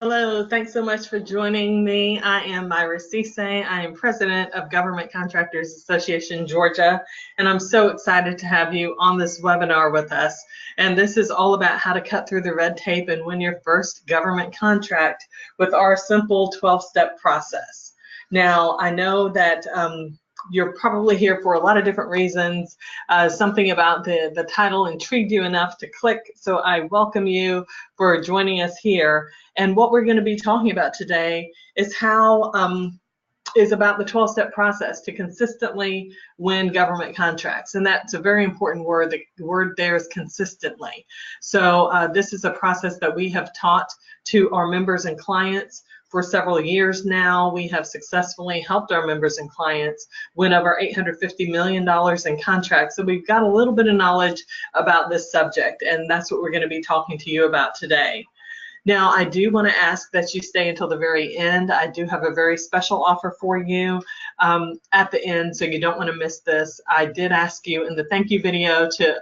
Hello, thanks so much for joining me. I am Myra Cisse. I am president of Government Contractors Association Georgia, and I'm so excited to have you on this webinar with us. And this is all about how to cut through the red tape and win your first government contract with our simple 12-step process. Now, I know that you're probably here for a lot of different reasons. Something about the title intrigued you enough to click, so I welcome you for joining us here. And what we're going to be talking about today is is about the 12-step process to consistently win government contracts. And that's a very important word. The word there is consistently. So this is a process that we have taught to our members and clients for several years now. We have successfully helped our members and clients win over $850 million in contracts. So we've got a little bit of knowledge about this subject, and that's what we're going to be talking to you about today. Now, I do want to ask that you stay until the very end. I do have a very special offer for you at the end, so you don't want to miss this. I did ask you in the thank you video to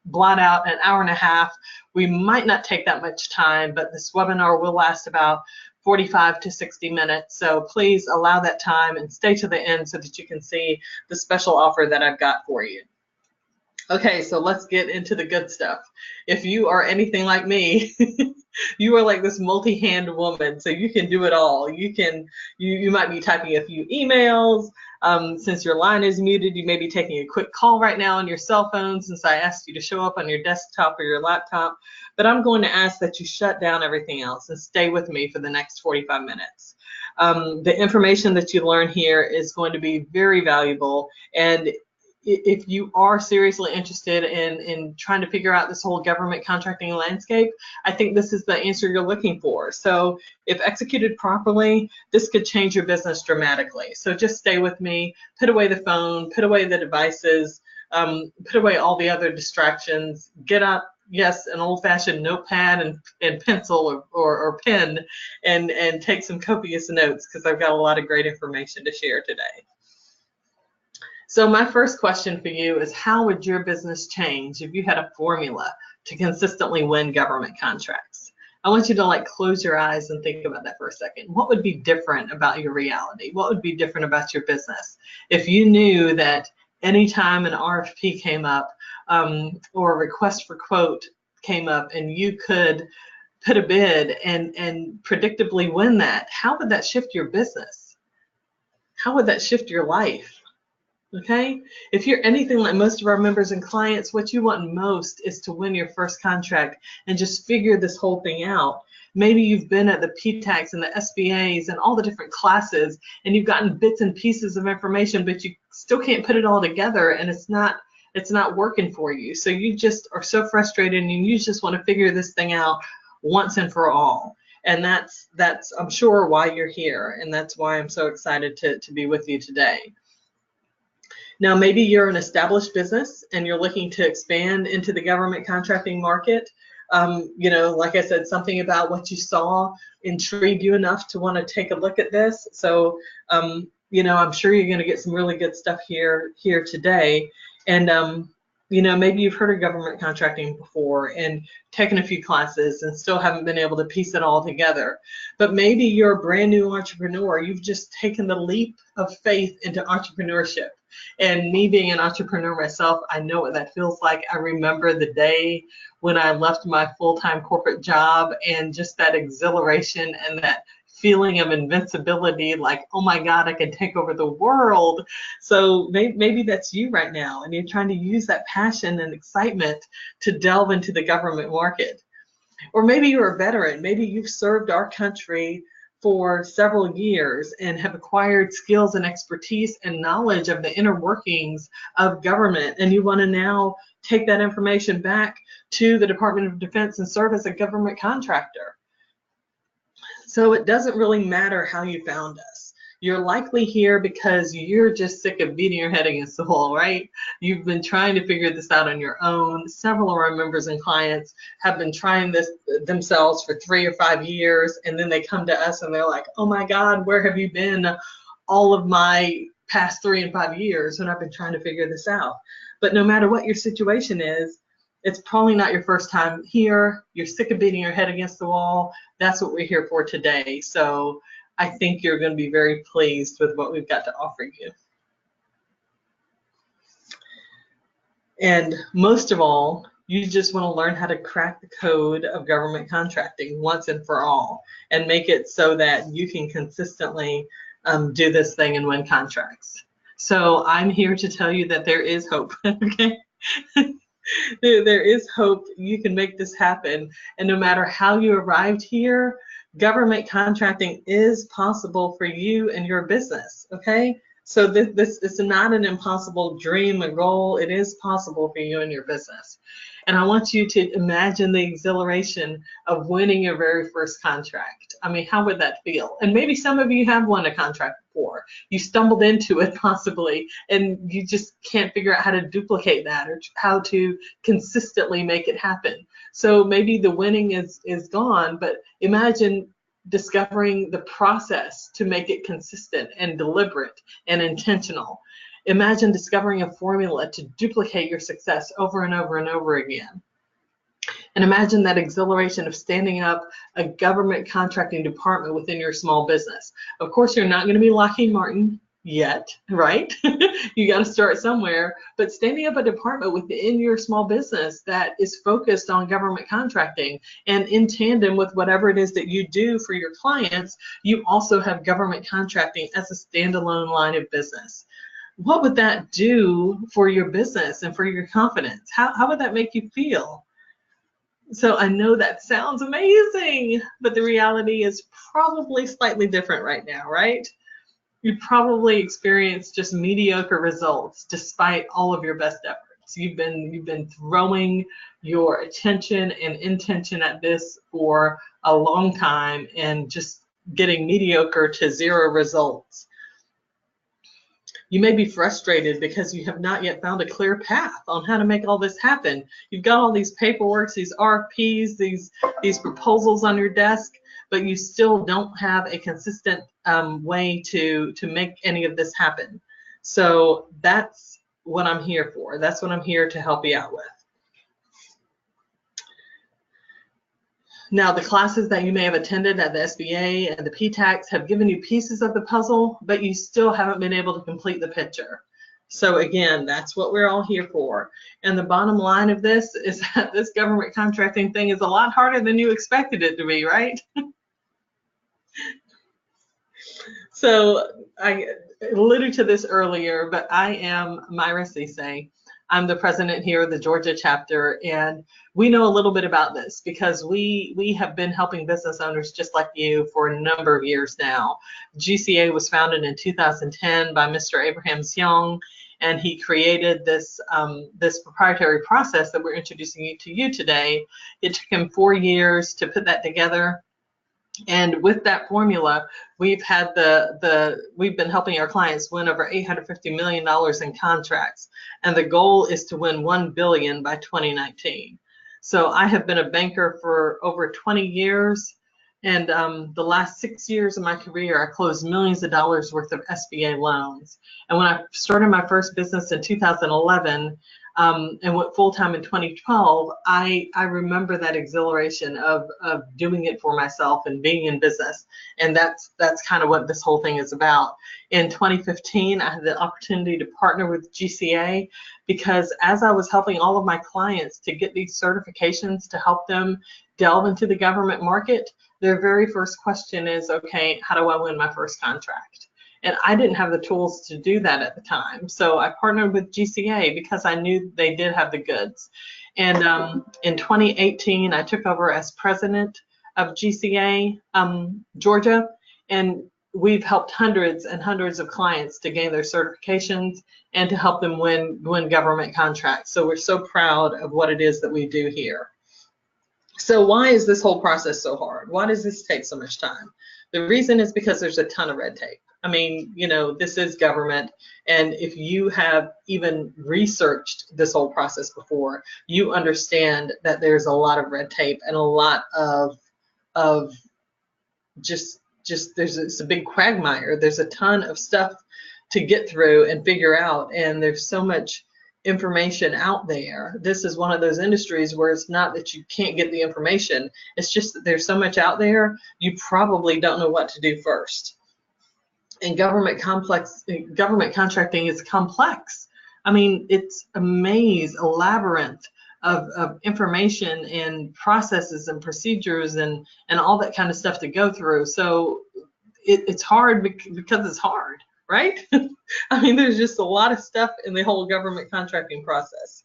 blot out an hour and a half. We might not take that much time, but this webinar will last about 45 to 60 minutes. So please allow that time and stay to the end so that you can see the special offer that I've got for you. Okay, so let's get into the good stuff. If you are anything like me, you are like this multi-hand woman, so you can do it all. You might be typing a few emails. Since your line is muted, you may be taking a quick call right now on your cell phone since I asked you to show up on your desktop or your laptop. But I'm going to ask that you shut down everything else and stay with me for the next 45 minutes. The information that you learn here is going to be very valuable, and if you are seriously interested in trying to figure out this whole government contracting landscape, I think this is the answer you're looking for. So if executed properly, this could change your business dramatically. So just stay with me, put away the phone, put away the devices, put away all the other distractions, get out, yes, an old-fashioned notepad and pencil or pen, and take some copious notes, because I've got a lot of great information to share today. So my first question for you is, how would your business change if you had a formula to consistently win government contracts? I want you to close your eyes and think about that for a second. What would be different about your reality? What would be different about your business if you knew that anytime an RFP came up or a request for quote came up and you could put a bid and predictably win that? How would that shift your business? How would that shift your life? Okay, if you're anything like most of our members and clients, what you want most is to win your first contract and just figure this whole thing out. Maybe you've been at the PTACs and the SBAs and all the different classes, and you've gotten bits and pieces of information, but you still can't put it all together, and it's not working for you. So you just are so frustrated, and you just want to figure this thing out once and for all. And that's I'm sure why you're here, and that's why I'm so excited to be with you today. Now, maybe you're an established business and you're looking to expand into the government contracting market. Like I said, something about what you saw intrigued you enough to want to take a look at this. So, I'm sure you're going to get some really good stuff here today. And, maybe you've heard of government contracting before and taken a few classes and still haven't been able to piece it all together. But maybe you're a brand new entrepreneur. You've just taken the leap of faith into entrepreneurship. And me being an entrepreneur myself, I know what that feels like. I remember the day when I left my full-time corporate job and just that exhilaration and that feeling of invincibility, like, oh my God, I can take over the world. So maybe that's you right now, and you're trying to use that passion and excitement to delve into the government market. Or maybe you're a veteran. Maybe you've served our country for several years and have acquired skills and expertise and knowledge of the inner workings of government, and you want to now take that information back to the Department of Defense and serve as a government contractor. So it doesn't really matter how you found us. You're likely here because you're just sick of beating your head against the wall, right? You've been trying to figure this out on your own. Several of our members and clients have been trying this themselves for 3 or 5 years, and then they come to us and they're like, oh my God, where have you been all of my past 3 and 5 years when I've been trying to figure this out? But no matter what your situation is, it's probably not your first time here. You're sick of beating your head against the wall. That's what we're here for today. So I think you're going to be very pleased with what we've got to offer you. And most of all, you just want to learn how to crack the code of government contracting once and for all, and make it so that you can consistently do this thing and win contracts. So I'm here to tell you that there is hope. Okay. There is hope. You can make this happen. And no matter how you arrived here, government contracting is possible for you and your business. Okay. So this is not an impossible dream, a goal. It is possible for you and your business. And I want you to imagine the exhilaration of winning your very first contract. I mean, how would that feel? And maybe some of you have won a contract before. You stumbled into it possibly, and you just can't figure out how to duplicate that or how to consistently make it happen. So maybe the winning is gone, but imagine discovering the process to make it consistent and deliberate and intentional. Imagine discovering a formula to duplicate your success over and over and over again. And imagine that exhilaration of standing up a government contracting department within your small business. Of course, you're not going to be Lockheed Martin yet, right? You got to start somewhere, but standing up a department within your small business that is focused on government contracting, and in tandem with whatever it is that you do for your clients, you also have government contracting as a standalone line of business. What would that do for your business and for your confidence? How would that make you feel? So I know that sounds amazing, but the reality is probably slightly different right now, right? You probably experienced just mediocre results despite all of your best efforts. You've been throwing your attention and intention at this for a long time and just getting mediocre to zero results. You may be frustrated because you have not yet found a clear path on how to make all this happen. You've got all these paperwork, these RFPs, these proposals on your desk, but you still don't have a consistent way to make any of this happen. So that's what I'm here for. That's what I'm here to help you out with. Now, the classes that you may have attended at the SBA and the PTACs have given you pieces of the puzzle, but you still haven't been able to complete the picture. So again, that's what we're all here for. And the bottom line of this is that this government contracting thing is a lot harder than you expected it to be, right? So I alluded to this earlier, but I am Myra Cisse. I'm the president here of the Georgia chapter, and we know a little bit about this because we have been helping business owners just like you for a number of years now. GCA was founded in 2010 by Mr. Abraham Young, and he created this proprietary process that we're introducing to you today. It took him 4 years to put that together. And with that formula, we've been helping our clients win over $850 million in contracts. And the goal is to win $1 billion by 2019. So I have been a banker for over 20 years. And the last 6 years of my career, I closed millions of dollars worth of SBA loans. And when I started my first business in 2011, and went full-time in 2012, I remember that exhilaration of doing it for myself and being in business. And that's kind of what this whole thing is about. In 2015, I had the opportunity to partner with GCA because as I was helping all of my clients to get these certifications to help them delve into the government market, their very first question is, okay, how do I win my first contract? And I didn't have the tools to do that at the time. So I partnered with GCA because I knew they did have the goods. And in 2018, I took over as president of GCA Georgia. And we've helped hundreds and hundreds of clients to gain their certifications and to help them win government contracts. So we're so proud of what it is that we do here. So why is this whole process so hard? Why does this take so much time? The reason is because there's a ton of red tape. I mean, you know, this is government, and if you have even researched this whole process before, you understand that there's a lot of red tape and a lot of just it's a big quagmire. There's a ton of stuff to get through and figure out, and there's so much information out there. This is one of those industries where it's not that you can't get the information, it's just that there's so much out there, you probably don't know what to do first. And government contracting is complex. I mean, it's a maze, a labyrinth of information and processes and procedures and all that kind of stuff to go through. So it's hard because it's hard, right? I mean, there's just a lot of stuff in the whole government contracting process.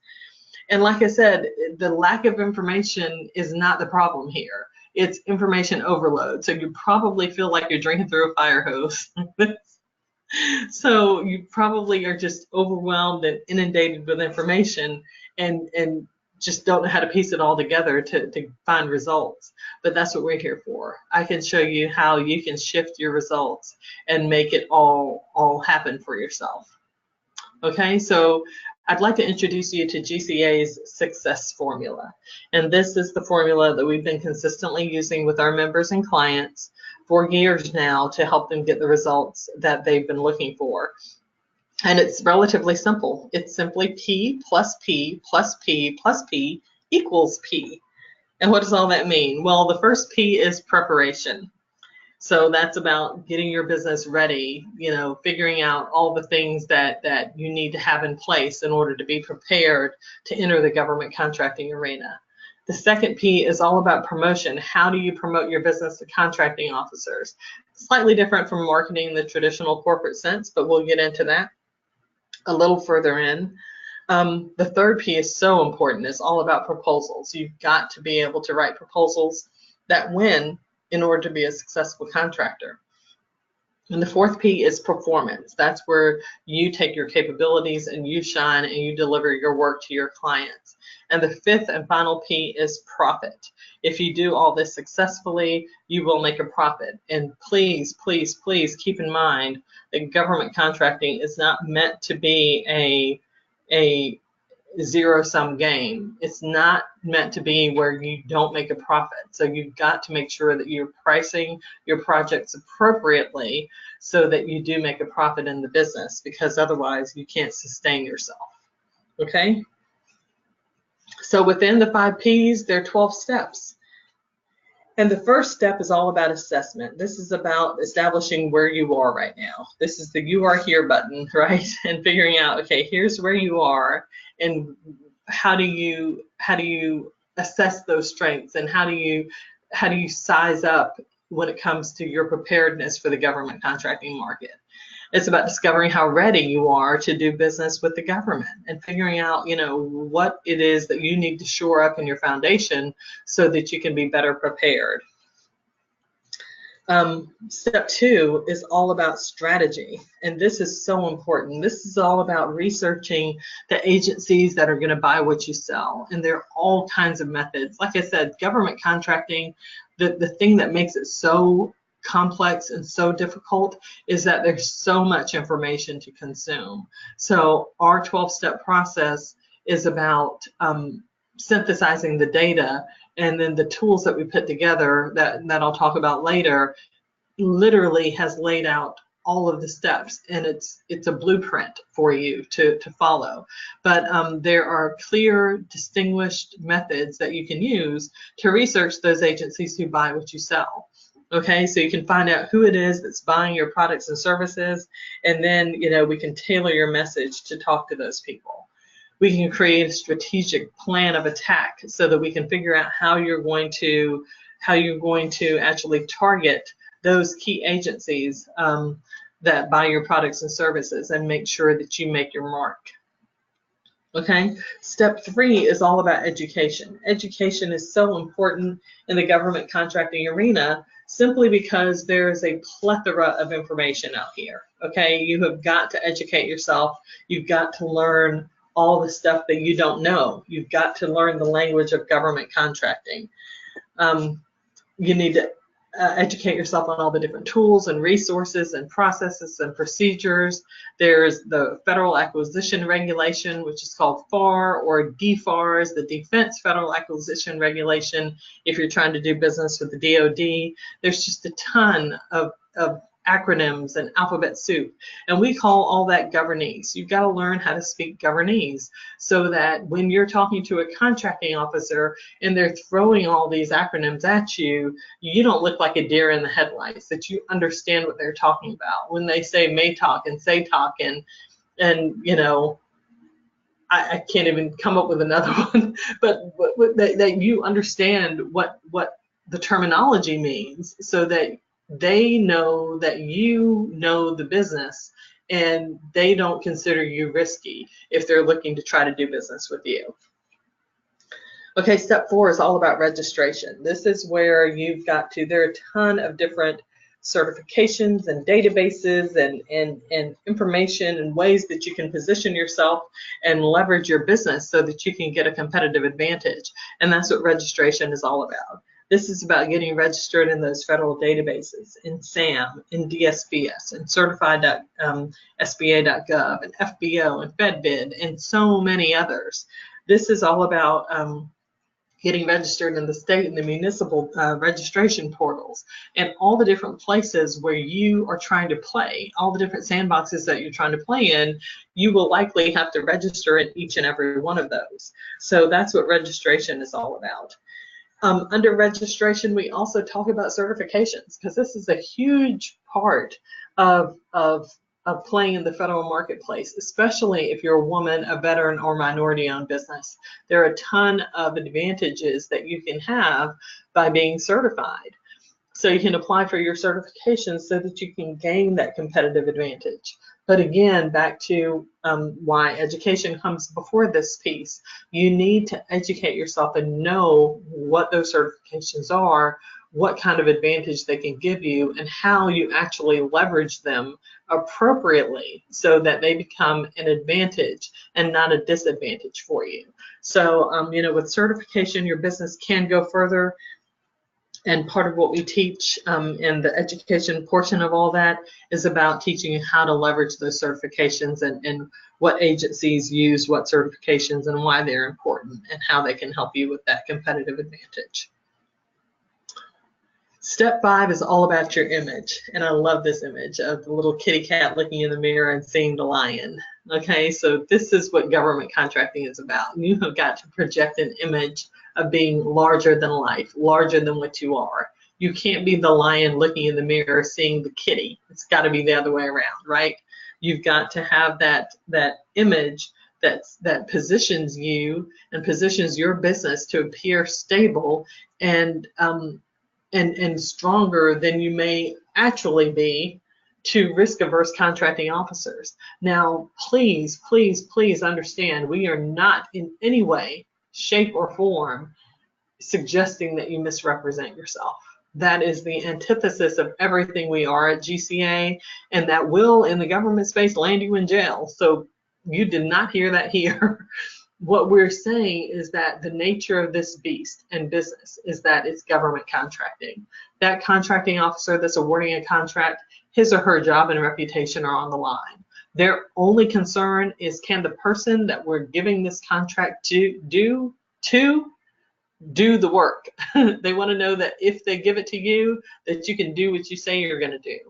And like I said, the lack of information is not the problem here. It's information overload. So you probably feel like you're drinking through a fire hose. So you probably are just overwhelmed and inundated with information and just don't know how to piece it all together to find results. But that's what we're here for. I can show you how you can shift your results and make it all happen for yourself. Okay, so I'd like to introduce you to GCA's success formula. And this is the formula that we've been consistently using with our members and clients for years now to help them get the results that they've been looking for. And it's relatively simple. It's simply P plus P plus P plus P equals P. And what does all that mean? Well, the first P is preparation. So that's about getting your business ready, you know, figuring out all the things that you need to have in place in order to be prepared to enter the government contracting arena. The second P is all about promotion. How do you promote your business to contracting officers? Slightly different from marketing in the traditional corporate sense, but we'll get into that a little further in. The third P is so important. It's all about proposals. You've got to be able to write proposals that win in order to be a successful contractor. And the fourth P is performance. That's where you take your capabilities and you shine and you deliver your work to your clients. And the fifth and final P is profit. If you do all this successfully, you will make a profit. And please, please, please keep in mind that government contracting is not meant to be a zero-sum game. It's not meant to be where you don't make a profit. So you've got to make sure that you're pricing your projects appropriately so that you do make a profit in the business, because otherwise you can't sustain yourself. Okay? So within the 5 Ps, there are 12 steps. And the first step is all about assessment. This is about establishing where you are right now. This is the "you are here" button, right? And figuring out, okay, here's where you are, and how do you assess those strengths, and how do you size up when it comes to your preparedness for the government contracting market. It's about discovering how ready you are to do business with the government and figuring out, you know, what it is that you need to shore up in your foundation so that you can be better prepared. Step 2 is all about strategy, and this is so important. This is all about researching the agencies that are going to buy what you sell, and there are all kinds of methods. Like I said, government contracting, the thing that makes it so complex and so difficult is that there's so much information to consume. So our 12-step process is about synthesizing the data, and then the tools that we put together that I'll talk about later literally has laid out all of the steps, and it's a blueprint for you to follow. But there are clear, distinguished methods that you can use to research those agencies who buy what you sell. Okay, so you can find out who it is that's buying your products and services, and then, you know, we can tailor your message to talk to those people. We can create a strategic plan of attack so that we can figure out how you're going to actually target those key agencies that buy your products and services, and make sure that you make your mark. Okay, step 3 is all about education. Education is so important in the government contracting arena simply because there is a plethora of information out here. Okay, you have got to educate yourself. You've got to learn all the stuff that you don't know. You've got to learn the language of government contracting. You need to educate yourself on all the different tools and resources and processes and procedures. There's the Federal Acquisition Regulation, which is called FAR, or DFARS, the Defense Federal Acquisition Regulation, if you're trying to do business with the DoD. There's just a ton of acronyms and alphabet soup, and we call all that governese. You've got to learn how to speak governese so that when you're talking to a contracting officer and they're throwing all these acronyms at you, you don't look like a deer in the headlights, that you understand what they're talking about. When they say may talk and say talk and you know, I can't even come up with another one, but that you understand what the terminology means so that they know that you know the business and they don't consider you risky if they're looking to try to do business with you. Okay, step 4 is all about registration. This is where you've got to, there are a ton of different certifications and databases and information and ways that you can position yourself and leverage your business so that you can get a competitive advantage. And that's what registration is all about. This is about getting registered in those federal databases, in SAM, in DSPS, and certified.sba.gov, and FBO, and FedBid, and so many others. This is all about getting registered in the state and the municipal registration portals, and all the different places where you are trying to play, all the different sandboxes that you're trying to play in, you will likely have to register in each and every one of those. So that's what registration is all about. Under registration, we also talk about certifications, because this is a huge part of playing in the federal marketplace, especially if you're a woman, a veteran, or minority-owned business. There are a ton of advantages that you can have by being certified. So you can apply for your certifications so that you can gain that competitive advantage. But again, back to why education comes before this piece. You need to educate yourself and know what those certifications are, what kind of advantage they can give you, and how you actually leverage them appropriately so that they become an advantage and not a disadvantage for you. So, you know, with certification, your business can go further. And part of what we teach in the education portion of all that is about teaching you how to leverage those certifications and what agencies use what certifications and why they're important and how they can help you with that competitive advantage. Step 5 is all about your image, and I love this image of the little kitty cat looking in the mirror and seeing the lion. Okay, so this is what government contracting is about. You have got to project an image of being larger than life, larger than what you are. You can't be the lion looking in the mirror seeing the kitty. It's got to be the other way around, right? You've got to have that image that positions you and positions your business to appear stable and stronger than you may actually be to risk-averse contracting officers. Now, please, please, please understand, we are not in any way, shape, or form suggesting that you misrepresent yourself. That is the antithesis of everything we are at GCA, and that will, in the government space, land you in jail. So you did not hear that here. What we're saying is that the nature of this beast and business is that it's government contracting. That contracting officer that's awarding a contract, his or her job and reputation are on the line. Their only concern is, can the person that we're giving this contract to do the work? They want to know that if they give it to you, that you can do what you say you're going to do.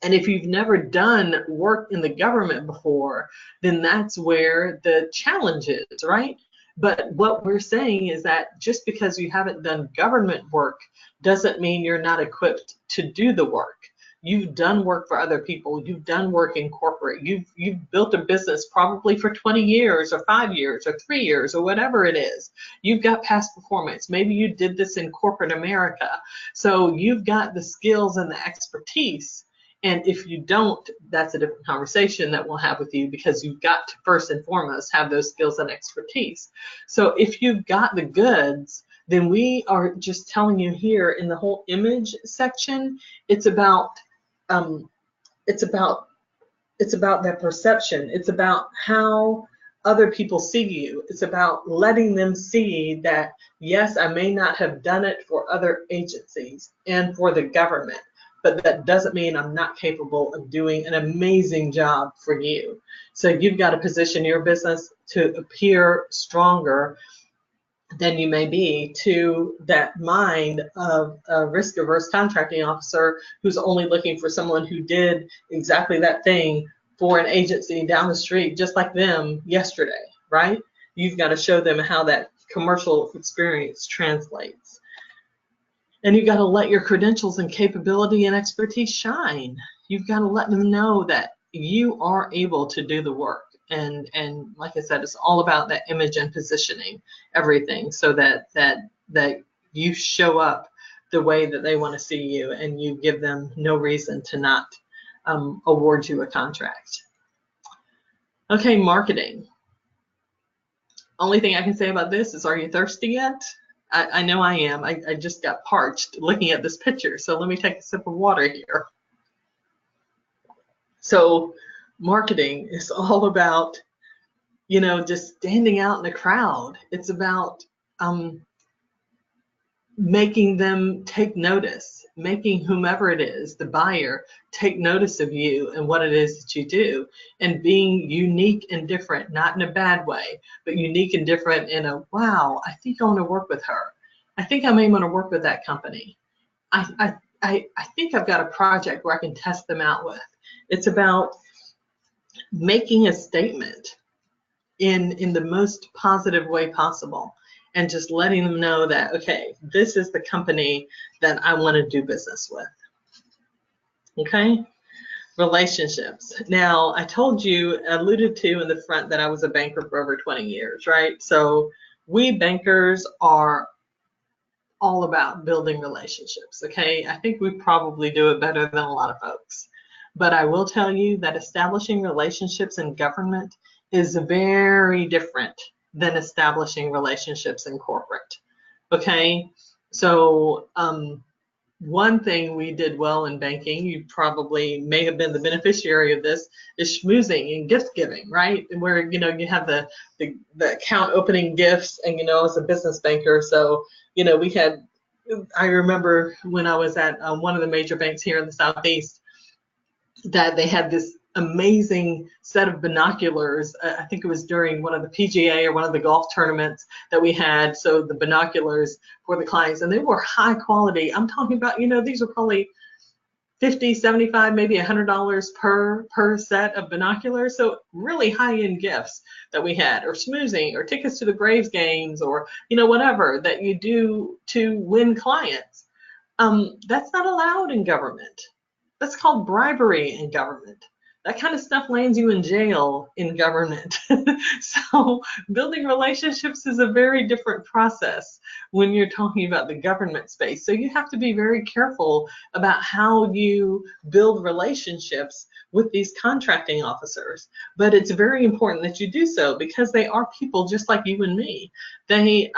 And if you've never done work in the government before, then that's where the challenge is, right? But what we're saying is that just because you haven't done government work doesn't mean you're not equipped to do the work. You've done work for other people. You've done work in corporate. You've built a business probably for 20 years or 5 years or 3 years or whatever it is. You've got past performance. Maybe you did this in corporate America. So you've got the skills and the expertise. And if you don't, that's a different conversation that we'll have with you, because you've got to first and foremost have those skills and expertise. So if you've got the goods, then we are just telling you here in the whole image section, it's about that perception. It's about how other people see you. It's about letting them see that, yes, I may not have done it for other agencies and for the government, but that doesn't mean I'm not capable of doing an amazing job for you. So you've got to position your business to appear stronger than you may be to that mind of a risk-averse contracting officer who's only looking for someone who did exactly that thing for an agency down the street just like them yesterday, right? You've got to show them how that commercial experience translates. And you've got to let your credentials and capability and expertise shine. You've got to let them know that you are able to do the work. And like I said, it's all about that image and positioning everything so that you show up the way that they want to see you, and you give them no reason to not award you a contract. Okay, marketing. Only thing I can say about this is, are you thirsty yet? I know I am. I just got parched looking at this picture. So let me take a sip of water here. So marketing is all about, you know, just standing out in the crowd. It's about making them take notice, making whomever it is, the buyer, take notice of you and what it is that you do, and being unique and different, not in a bad way, but unique and different in a, wow, I think I want to work with her. I think I may want to work with that company. I think I've got a project where I can test them out with. It's about making a statement in the most positive way possible, and just letting them know that, okay, this is the company that I want to do business with. Okay, relationships. Now, I told you, alluded to in the front, that I was a banker for over 20 years, right? So we bankers are all about building relationships, okay? I think we probably do it better than a lot of folks. But I will tell you that establishing relationships in government is very different than establishing relationships in corporate, okay? So one thing we did well in banking, you probably may have been the beneficiary of this, is schmoozing and gift giving, right? Where, you know, you have the account opening gifts, and, you know, I was a business banker, so, you know, we had, I remember when I was at one of the major banks here in the Southeast, that they had this amazing set of binoculars. I think it was during one of the PGA or one of the golf tournaments that we had. So the binoculars for the clients, and they were high quality. I'm talking about, you know, these are probably $50, $75, maybe $100 per set of binoculars. So really high-end gifts that we had, or schmoozing, or tickets to the Braves games, or, you know, whatever that you do to win clients. That's not allowed in government. That's called bribery in government. That kind of stuff lands you in jail in government. So building relationships is a very different process when you're talking about the government space. So you have to be very careful about how you build relationships with these contracting officers. But it's very important that you do so, because they are people just like you and me. They,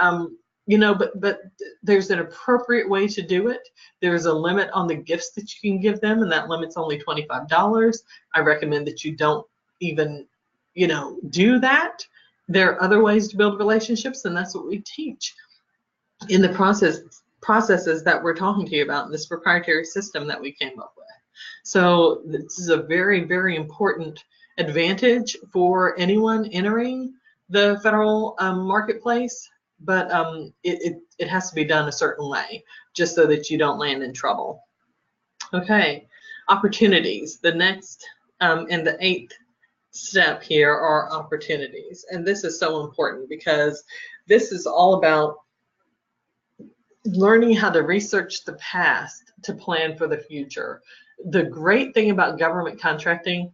you know, but there's an appropriate way to do it. There's a limit on the gifts that you can give them, and that limit's only $25. I recommend that you don't even, you know, do that. There are other ways to build relationships, and that's what we teach in the processes that we're talking to you about in this proprietary system that we came up with. So this is a very, very important advantage for anyone entering the federal marketplace. But it has to be done a certain way, just so that you don't land in trouble. Okay, opportunities. The next and the 8th step here are opportunities. And this is so important, because this is all about learning how to research the past to plan for the future. The great thing about government contracting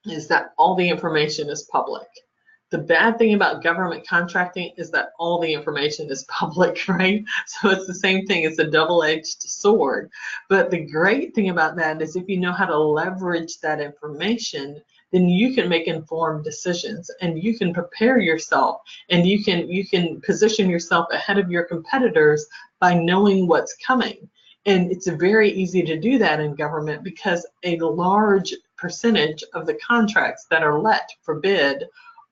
is that all the information is public. The bad thing about government contracting is that all the information is public, right? So it's the same thing. It's a double-edged sword. But the great thing about that is, if you know how to leverage that information, then you can make informed decisions, and you can prepare yourself, and you can position yourself ahead of your competitors by knowing what's coming. And it's very easy to do that in government, because a large percentage of the contracts that are let for bid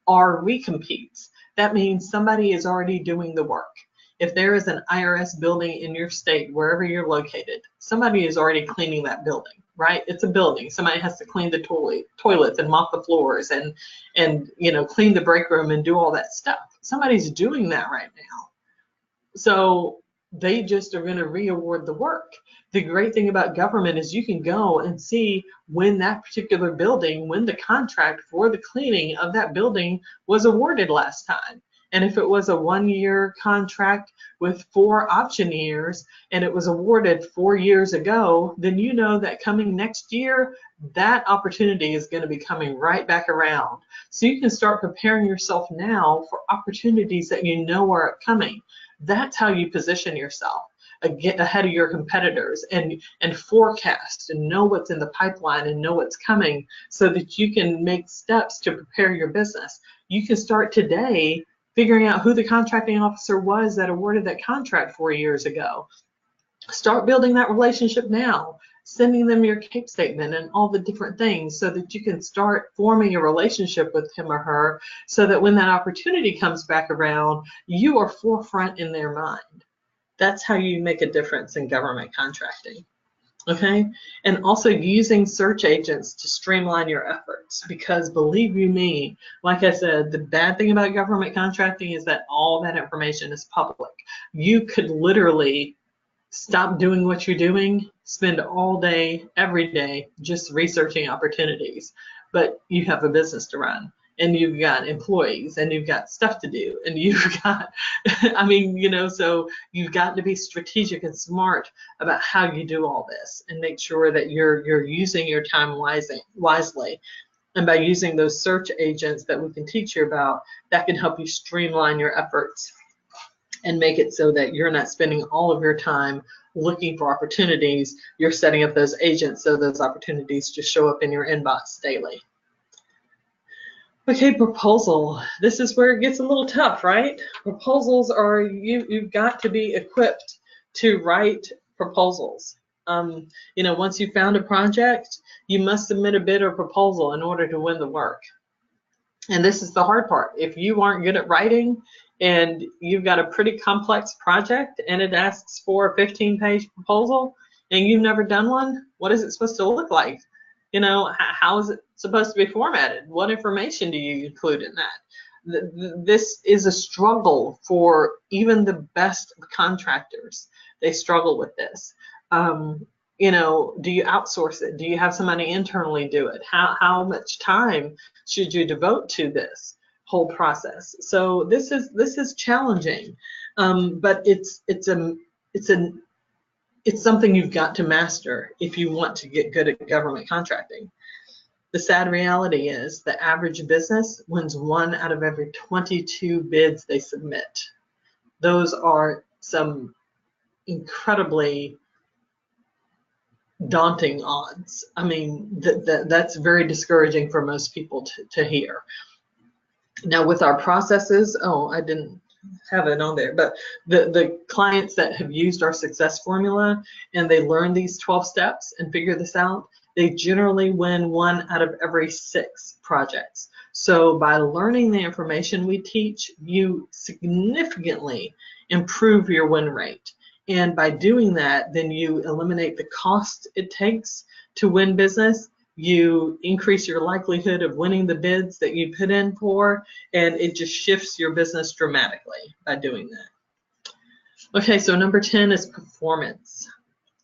are recompetes. That means somebody is already doing the work. If there is an IRS building in your state, wherever you're located, somebody is already cleaning that building, right? It's a building. Somebody has to clean the toilets and mop the floors and you know, clean the break room and do all that stuff. Somebody's doing that right now. So they just are going to re-award the work. The great thing about government is you can go and see when that particular building, when the contract for the cleaning of that building was awarded last time. And if it was a 1-year contract with 4 option years and it was awarded 4 years ago, then you know that coming next year, that opportunity is going to be coming right back around. So you can start preparing yourself now for opportunities that you know are upcoming. That's how you position yourself ahead of your competitors, and forecast and know what's in the pipeline and know what's coming, so that you can make steps to prepare your business. You can start today figuring out who the contracting officer was that awarded that contract 4 years ago. Start building that relationship now, sending them your CAPE statement and all the different things, so that you can start forming a relationship with him or her, so that when that opportunity comes back around, you are forefront in their mind. That's how you make a difference in government contracting. Okay, and also using search agents to streamline your efforts, because believe you me, like I said, the bad thing about government contracting is that all that information is public. You could literally stop doing what you're doing, spend all day, every day, just researching opportunities, but you have a business to run, and you've got employees, and you've got stuff to do, and you've got, I mean, you know, so you've got to be strategic and smart about how you do all this, and make sure that you're using your time wisely. And by using those search agents that we can teach you about, that can help you streamline your efforts and make it so that you're not spending all of your time looking for opportunities. You're setting up those agents so those opportunities just show up in your inbox daily. Okay, proposal. This is where it gets a little tough, right? Proposals are, you've got to be equipped to write proposals. You know, once you found a project, you must submit a bid or proposal in order to win the work. And this is the hard part. If you aren't good at writing and you've got a pretty complex project and it asks for a 15-page proposal and you've never done one, what is it supposed to look like? You know, how is it supposed to be formatted? What information do you include in that? This is a struggle for even the best contractors. They struggle with this. You know, do you outsource it? Do you have somebody internally do it? How much time should you devote to this whole process? So this is challenging, but it's something you've got to master if you want to get good at government contracting. The sad reality is the average business wins 1 out of every 22 bids they submit. Those are some incredibly daunting odds. I mean, that's very discouraging for most people to hear. Now with our processes, oh, I didn't have it on there, but the clients that have used our success formula and they learn these 12 steps and figure this out, they generally win 1 out of every 6 projects. So by learning the information we teach, you significantly improve your win rate. And by doing that, then you eliminate the cost it takes to win business. You increase your likelihood of winning the bids that you put in for, and it just shifts your business dramatically by doing that. Okay, so number 10 is performance.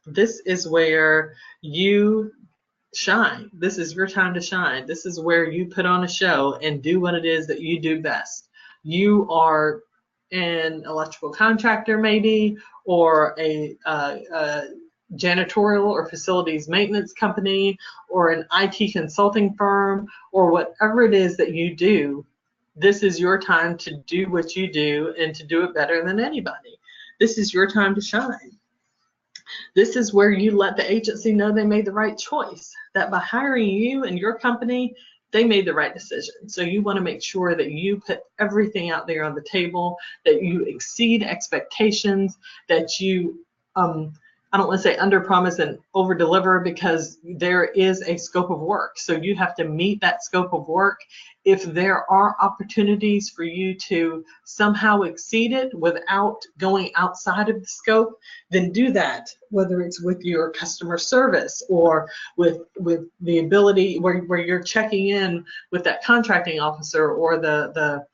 This is where you shine. This is your time to shine. This is where you put on a show and do what it is that you do best. You are an electrical contractor maybe, or a janitorial or facilities maintenance company, or an IT consulting firm, or whatever it is that you do. This is your time to do what you do and to do it better than anybody. This is your time to shine. This is where you let the agency know they made the right choice, that by hiring you and your company, they made the right decision. So you want to make sure that you put everything out there on the table, that you exceed expectations, that you, I don't want to say under promise and over deliver, because there is a scope of work. So you have to meet that scope of work. If there are opportunities for you to somehow exceed it without going outside of the scope, then do that, whether it's with your customer service or with the ability where you're checking in with that contracting officer or the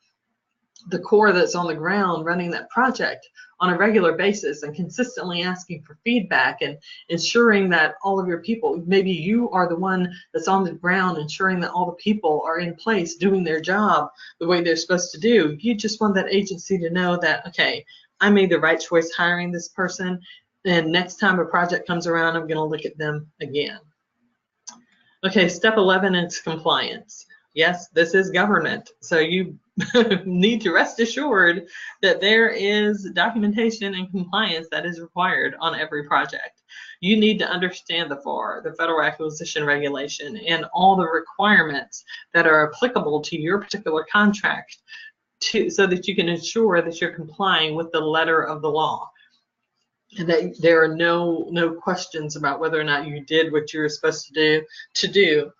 core that's on the ground running that project, on a regular basis and consistently asking for feedback and ensuring that all of your people, maybe you are the one that's on the ground ensuring that all the people are in place doing their job the way they're supposed to do. You just want that agency to know that, okay, I made the right choice hiring this person, and next time a project comes around, I'm going to look at them again. Okay, step 11 is compliance. Yes, this is government, so you need to rest assured that there is documentation and compliance that is required on every project. You need to understand the FAR, the Federal Acquisition Regulation, and all the requirements that are applicable to your particular contract so that you can ensure that you're complying with the letter of the law, and that there are no questions about whether or not you did what you were supposed to do,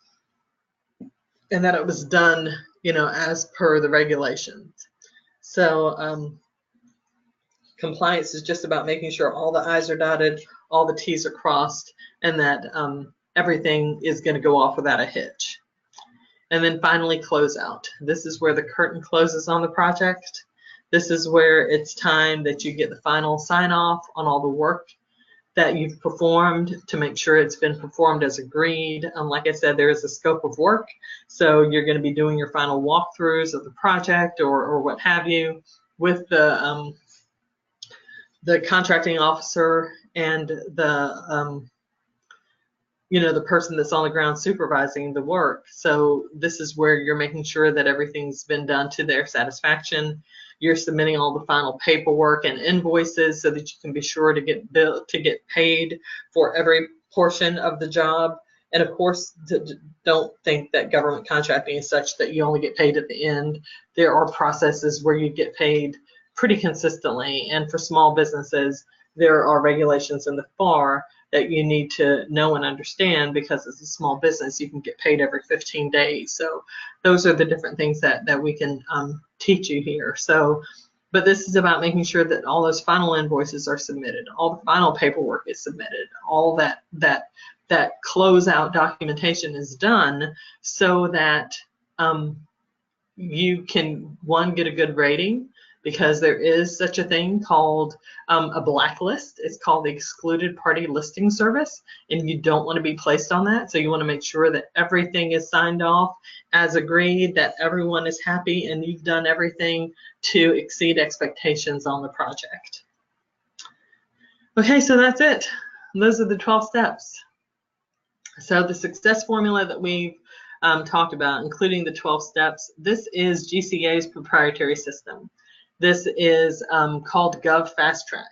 and that it was done, you know, as per the regulations. So compliance is just about making sure all the I's are dotted, all the T's are crossed, and that everything is going to go off without a hitch. And then finally, closeout. This is where the curtain closes on the project. This is where it's time that you get the final sign-off on all the work that you've performed to make sure it's been performed as agreed. Like I said, there is a scope of work, so you're going to be doing your final walkthroughs of the project or what have you with the contracting officer and the you know, the person that's on the ground supervising the work. So this is where you're making sure that everything's been done to their satisfaction. You're submitting all the final paperwork and invoices so that you can be sure to get billed, to get paid for every portion of the job. And of course, don't think that government contracting is such that you only get paid at the end. There are processes where you get paid pretty consistently, and for small businesses, there are regulations in the FAR that you need to know and understand, because as a small business, you can get paid every 15 days. So those are the different things that we can teach you here. So, but this is about making sure that all those final invoices are submitted, all the final paperwork is submitted, all that closeout documentation is done, so that you can, one, get a good rating, because there is such a thing called a blacklist. It's called the Excluded Party Listing Service, and you don't want to be placed on that. So you want to make sure that everything is signed off as agreed, that everyone is happy, and you've done everything to exceed expectations on the project. Okay, so that's it. Those are the 12 steps. So the success formula that we've talked about, including the 12 steps, this is GCA's proprietary system. This is called GUP FastTrack.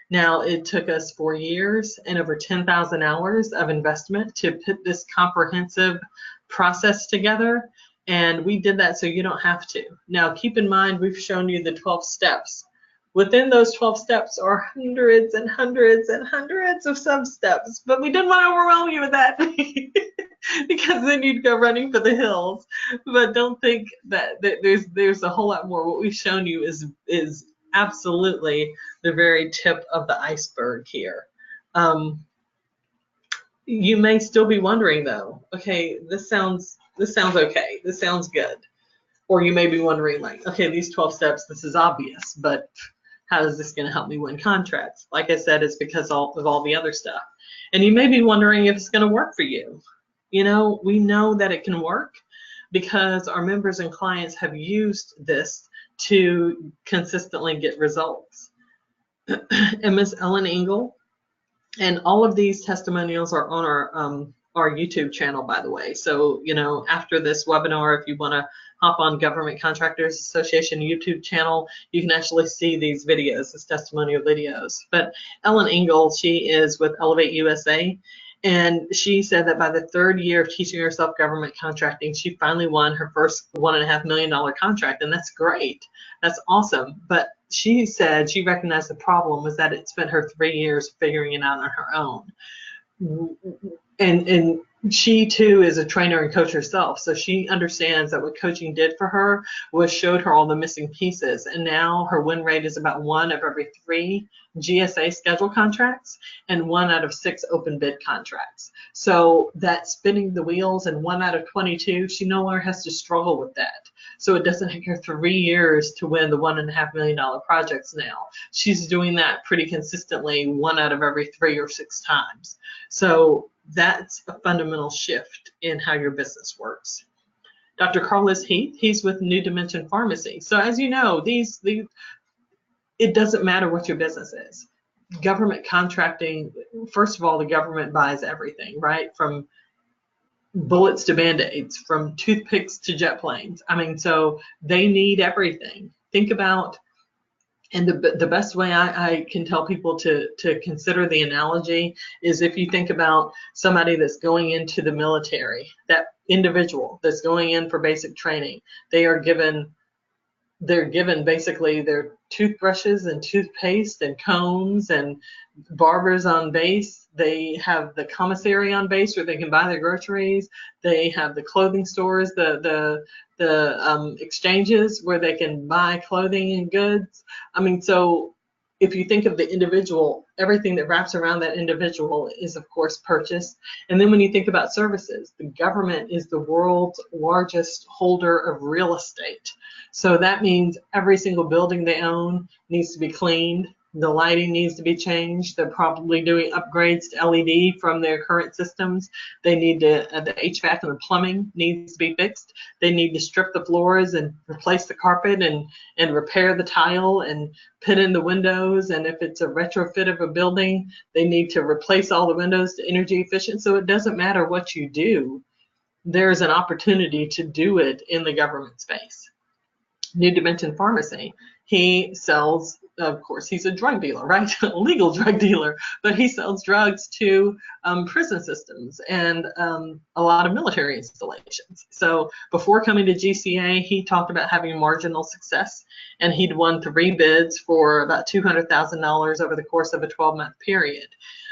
Now, it took us 4 years and over 10,000 hours of investment to put this comprehensive process together, and we did that so you don't have to. Now, keep in mind, we've shown you the 12 steps. Within those 12 steps are hundreds and hundreds and hundreds of sub-steps, but we didn't want to overwhelm you with that because then you'd go running for the hills. But don't think that there's a whole lot more. What we've shown you is absolutely the very tip of the iceberg here. You may still be wondering though, okay, this sounds okay, this sounds good. Or you may be wondering, like, okay, these 12 steps, this is obvious, but how is this going to help me win contracts? Like I said, it's because of all the other stuff. And you may be wondering if it's going to work for you. You know, we know that it can work because our members and clients have used this to consistently get results. And Miss Ellen Engle, and all of these testimonials are on our YouTube channel, by the way. So, you know, after this webinar, if you want to hop on Government Contractors Association YouTube channel, you can actually see these videos, these testimonial videos. But Ellen Engle, she is with Elevate USA, and she said that by the 3rd year of teaching herself government contracting, she finally won her first $1.5 million contract, and that's great. That's awesome. But she said she recognized the problem was that it spent her 3 years figuring it out on her own. And she too is a trainer and coach herself, so she understands that what coaching did for her was showed her all the missing pieces, and now her win rate is about 1 of every 3 GSA schedule contracts and 1 out of 6 open bid contracts. So that spinning the wheels and 1 out of 22, she no longer has to struggle with that. So it doesn't take her 3 years to win the $1.5 million projects now. She's doing that pretty consistently 1 out of every 3 or 6 times. So that's a fundamental shift in how your business works. Dr. Karl is he's with New Dimension Pharmacy. So as you know, it doesn't matter what your business is. Government contracting, first of all, the government buys everything, right? From bullets to Band-Aids, from toothpicks to jet planes. I mean, so they need everything. Think about, and the best way I can tell people to consider the analogy is if you think about somebody that's going into the military, that individual that's going in for basic training, they're given basically their toothbrushes and toothpaste and combs and Barbers on base. They have the commissary on base where they can buy their groceries. They have the clothing stores, the exchanges where they can buy clothing and goods. I mean, so if you think of the individual, everything that wraps around that individual is, of course, purchase. And then when you think about services, the government is the world's largest holder of real estate. So that means every single building they own needs to be cleaned. The lighting needs to be changed. They're probably doing upgrades to LED from their current systems. They need to, the HVAC and the plumbing needs to be fixed. They need to strip the floors and replace the carpet and repair the tile and put in the windows. And if it's a retrofit of a building, they need to replace all the windows to energy efficient. So it doesn't matter what you do. There's an opportunity to do it in the government space. New Dimension Pharmacy, he sells, of course, he's a drug dealer, right? A legal drug dealer, but he sells drugs to prison systems and a lot of military installations. So before coming to GCA, he talked about having marginal success, and he'd won 3 bids for about $200,000 over the course of a 12-month period.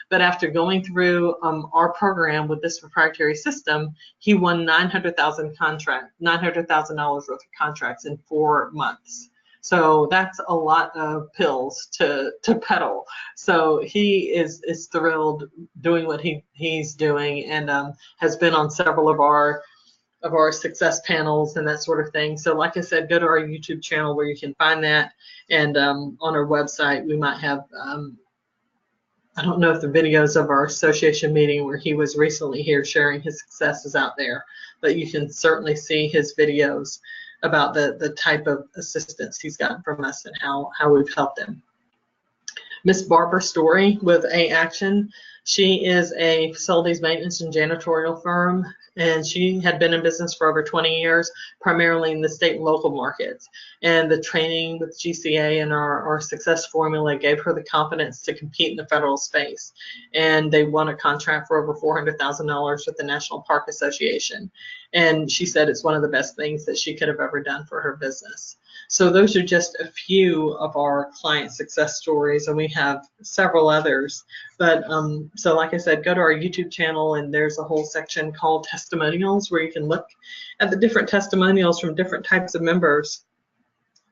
But after going through our program with this proprietary system, he won $900,000 worth of contracts in 4 months. So that's a lot of pills to peddle. So he is thrilled doing what he's doing, and has been on several of our success panels and that sort of thing. So like I said, go to our YouTube channel where you can find that, and on our website we might have I don't know if the videos of our association meeting where he was recently here sharing his successes out there, but you can certainly see his videos about the type of assistance he's gotten from us and how we've helped him. Miss Barber Story with A Action. She is a facilities maintenance and janitorial firm, and she had been in business for over 20 years, primarily in the state and local markets. And the training with GCA and our success formula gave her the confidence to compete in the federal space. And they won a contract for over $400,000 with the National Park Association. And she said it's one of the best things that she could have ever done for her business. So those are just a few of our client success stories, and we have several others. But so like I said, go to our YouTube channel, and there's a whole section called Testimonials where you can look at the different testimonials from different types of members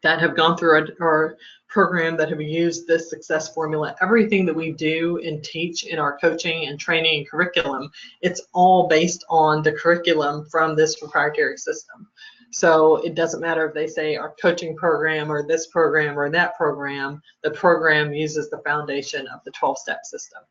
that have gone through our program, that have used this success formula. Everything that we do and teach in our coaching and training and curriculum, it's all based on the curriculum from this proprietary system. So it doesn't matter if they say our coaching program or this program or that program, the program uses the foundation of the 12-step system.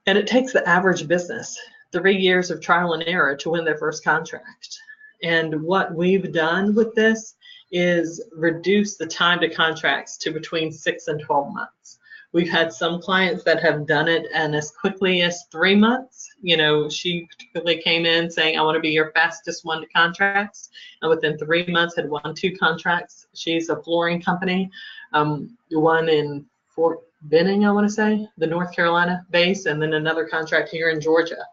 And it takes the average business 3 years of trial and error to win their first contract. And what we've done with this is reduce the time to contracts to between 6 and 12 months. We've had some clients that have done it and as quickly as 3 months. You know, she particularly came in saying, I want to be your fastest one to contracts. And within 3 months had won 2 contracts. She's a flooring company, one in Fort Benning, I want to say, the North Carolina base, and then another contract here in Georgia.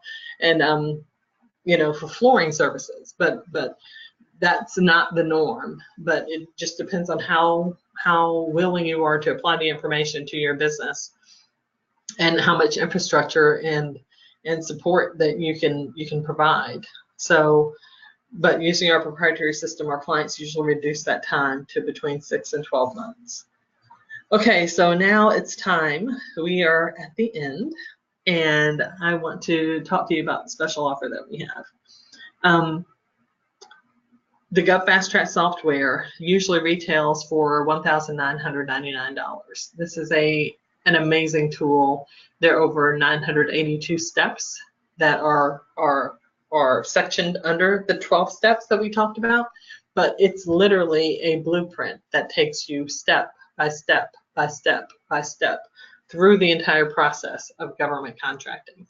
And, you know, for flooring services, but that's not the norm. But it just depends on how willing you are to apply the information to your business and how much infrastructure and support that you can provide. So, but using our proprietary system, our clients usually reduce that time to between 6 and 12 months. Okay, so now it's time. We are at the end, and I want to talk to you about the special offer that we have. The GUP FastTrack software usually retails for $1,999. This is an amazing tool. There are over 982 steps that are sectioned under the 12 steps that we talked about, but it's literally a blueprint that takes you step by step by step by step through the entire process of government contracting.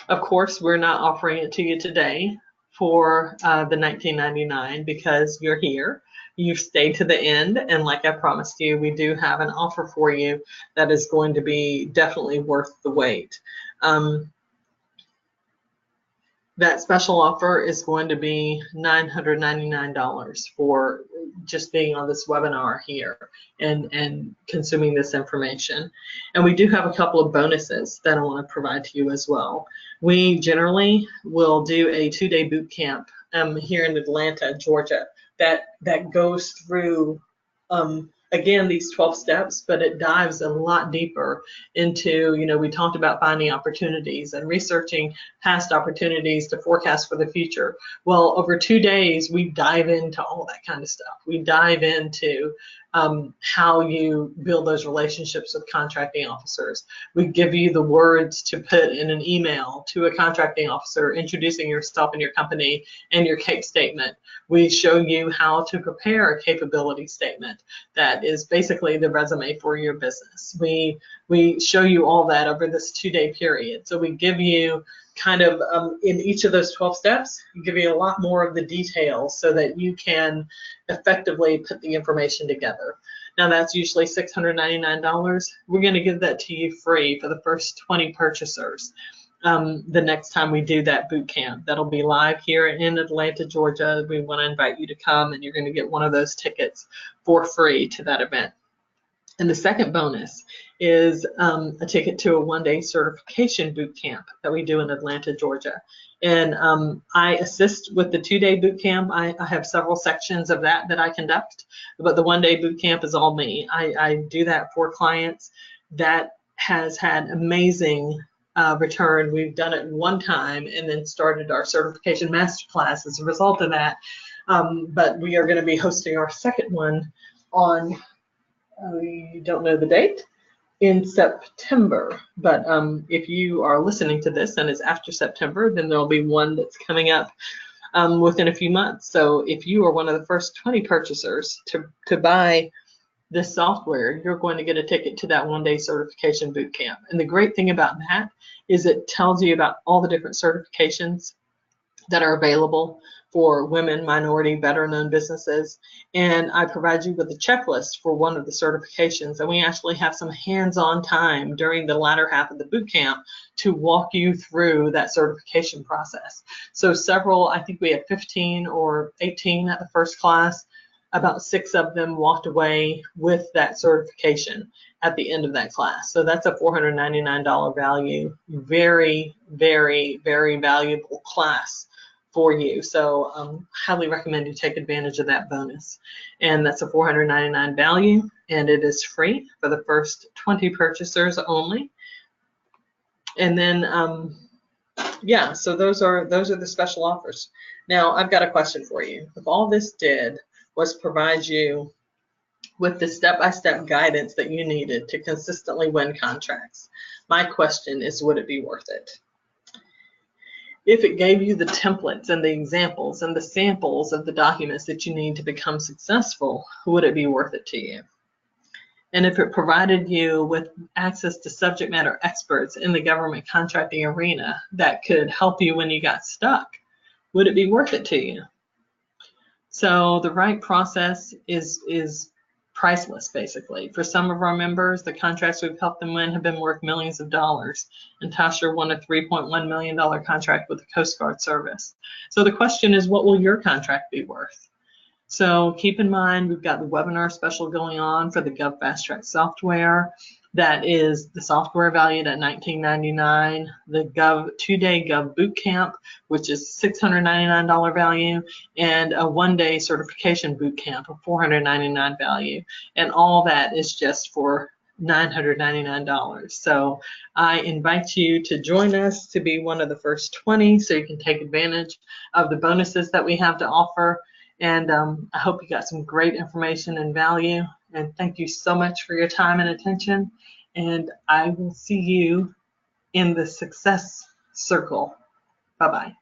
Of course, we're not offering it to you today for the $19.99 because you're here. You've stayed to the end, and like I promised you, we do have an offer for you that is going to be definitely worth the wait. That special offer is going to be $999 for just being on this webinar here and consuming this information. And we do have a couple of bonuses that I want to provide to you as well. We generally will do a 2-day boot camp here in Atlanta, Georgia, that goes through again, these 12 steps, but it dives a lot deeper into, we talked about finding opportunities and researching past opportunities to forecast for the future. Well, over 2 days, we dive into all that kind of stuff. We dive into how you build those relationships with contracting officers. We give you the words to put in an email to a contracting officer introducing yourself and your company and your CAPE statement. We show you how to prepare a capability statement that is basically the resume for your business. We show you all that over this 2-day period. So we give you kind of in each of those 12 steps, we give you a lot more of the details so that you can effectively put the information together. Now that's usually $699. We're going to give that to you free for the first 20 purchasers. The next time we do that boot camp, that'll be live here in Atlanta, Georgia. We want to invite you to come, and you're going to get one of those tickets for free to that event. And the second bonus is a ticket to a 1-day certification boot camp that we do in Atlanta, Georgia. And I assist with the 2-day boot camp. I have several sections of that I conduct, but the 1-day boot camp is all me. I do that for clients. That has had amazing return. We've done it one time and then started our certification masterclass as a result of that. But we are going to be hosting our second one on, we don't know the date, in September. But if you are listening to this and it's after September, then there'll be one that's coming up within a few months. So if you are one of the first 20 purchasers to buy this software, you're going to get a ticket to that 1-day certification boot camp. And the great thing about that is it tells you about all the different certifications that are available for women, minority, veteran-owned businesses. And I provide you with a checklist for one of the certifications. And we actually have some hands-on time during the latter half of the boot camp to walk you through that certification process. So several, I think we have 15 or 18 at the first class. About 6 of them walked away with that certification at the end of that class. So that's a $499 value. Very, very, very valuable class for you. So highly recommend you take advantage of that bonus. And that's a $499 value, and it is free for the first 20 purchasers only. And then yeah, so those are the special offers. Now I've got a question for you. If all this did was provide you with the step-by-step guidance that you needed to consistently win contracts, my question is, would it be worth it? If it gave you the templates and the examples and the samples of the documents that you need to become successful, would it be worth it to you? And if it provided you with access to subject matter experts in the government contracting arena that could help you when you got stuck, would it be worth it to you? So the right process is priceless, basically. For some of our members, the contracts we've helped them win have been worth millions of dollars. And Tasha won a $3.1 million contract with the Coast Guard Service. So the question is, what will your contract be worth? So keep in mind, we've got the webinar special going on for the GUP FastTrack software. That is the software valued at $19.99, the 2-day Gov Bootcamp, which is $699 value, and a 1-day certification bootcamp of $499 value. And all that is just for $999. So I invite you to join us to be one of the first 20 so you can take advantage of the bonuses that we have to offer. And I hope you got some great information and value. And thank you so much for your time and attention. And I will see you in the success circle. Bye-bye.